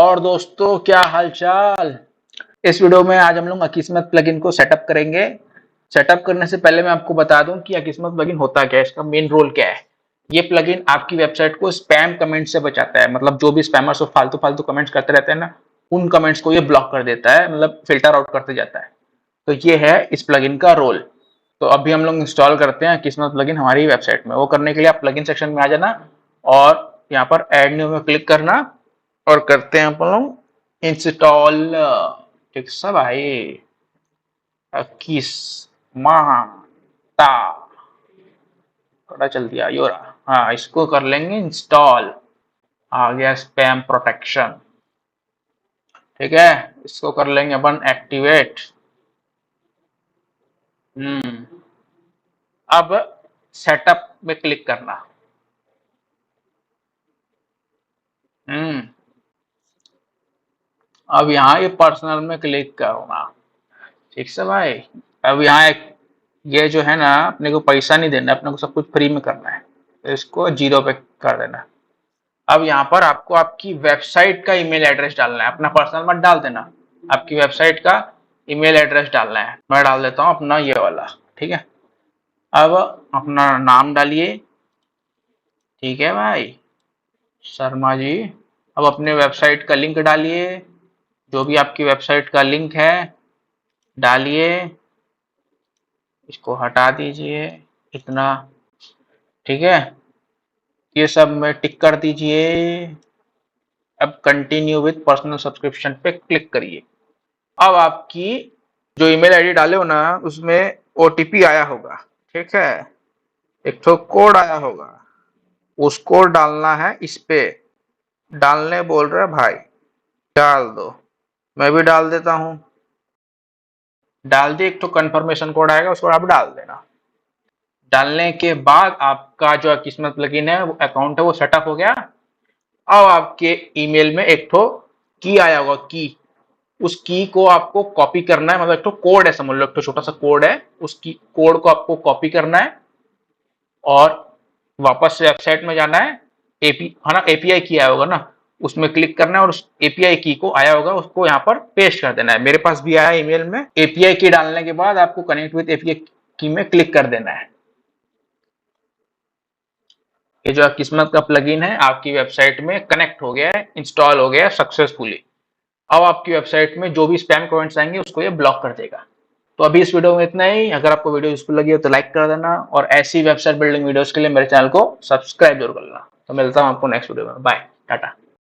और दोस्तों क्या हालचाल। इस वीडियो में आज हम लोग अकिस्मत प्लगइन को सेटअप करेंगे। सेटअप करने से पहले मैं आपको बता दूं कि अकिस्मत प्लगइन होता क्या है, इसका मेन रोल क्या है। ये प्लगइन आपकी वेबसाइट को स्पैम कमेंट से बचाता है। मतलब जो भी स्पैमर्स फालतू फालतू कमेंट्स करते रहते हैं ना, उन कमेंट्स को ये ब्लॉक कर देता है, मतलब फिल्टर आउट करते जाता है। तो ये है इस प्लगइन का रोल। तो अभी हम लोग इंस्टॉल करते हैं अकिस्मत प्लगइन हमारी वेबसाइट में। वो करने के लिए आप प्लगइन सेक्शन में आ जाना और यहाँ पर ऐड न्यू में क्लिक करना और करते हैं अपन लोग इंस्टॉल। ठीक है भाई, अकिस्मता थोड़ा चल दिया योरा। हाँ, इसको कर लेंगे इंस्टॉल। आ गया स्पैम प्रोटेक्शन। ठीक है, इसको कर लेंगे अपन एक्टिवेट। अब सेटअप में क्लिक करना। अब यहाँ ये पर्सनल में क्लिक करना। ठीक है भाई। अब यहाँ ये जो है ना, अपने को पैसा नहीं देना, अपने को सब कुछ फ्री में करना है, तो इसको 0 पे कर देना। अब यहाँ पर आपको आपकी वेबसाइट का ईमेल एड्रेस डालना है, अपना पर्सनल मत डाल देना, आपकी वेबसाइट का ईमेल एड्रेस डालना है। मैं डाल देता हूँ अपना ये वाला। ठीक है, अब अपना नाम डालिए। ठीक है भाई शर्मा जी। अब अपने वेबसाइट का लिंक डालिए, जो भी आपकी वेबसाइट का लिंक है डालिए। इसको हटा दीजिए इतना। ठीक है, ये सब में टिक कर दीजिए। अब कंटिन्यू विथ पर्सनल सब्सक्रिप्शन पे क्लिक करिए। अब आपकी जो ईमेल आईडी डाले हो ना, उसमें ओटीपी आया होगा। ठीक है, एक तो कोड आया होगा, उसको डालना है। इस पे डालने बोल रहे भाई, डाल दो। मैं भी डाल देता हूँ। डाल दिए, एक तो कंफर्मेशन कोड आएगा, उसको आप डाल देना। डालने के बाद आपका जो अकिस्मत प्लगइन है, वो अकाउंट है, वो सेटअप हो गया। अब आपके ईमेल में एक तो की आया होगा, की। उस की को आपको कॉपी करना है। मतलब एक तो कोड है, समझ लो एक तो छोटा सा कोड है, उस की कोड को आपको कॉपी करना है और वापस से वेबसाइट में जाना है। एपी है ना, एपीआई की आया होगा ना, उसमें क्लिक करना है और उस एपीआई की को आया होगा, उसको यहाँ पर पेस्ट कर देना है। मेरे पास भी आया ईमेल में। एपीआई की डालने के बाद आपको कनेक्ट विद एपीआई की में क्लिक कर देना है। ये जो किस्मत का प्लगइन है आपकी वेबसाइट में कनेक्ट हो गया है, इंस्टॉल हो गया है सक्सेसफुली। अब आपकी वेबसाइट में जो भी स्पैम कमेंट्स आएंगे उसको ये ब्लॉक कर देगा। तो अभी इस वीडियो में इतना ही। अगर आपको वीडियो यूजफुल लगी हो तो लाइक कर देना और ऐसी वेबसाइट बिल्डिंग वीडियोस के लिए मेरे चैनल को सब्सक्राइब जरूर कर लेना। तो मिलता हूं आपको नेक्स्ट वीडियो में। बाय, टाटा।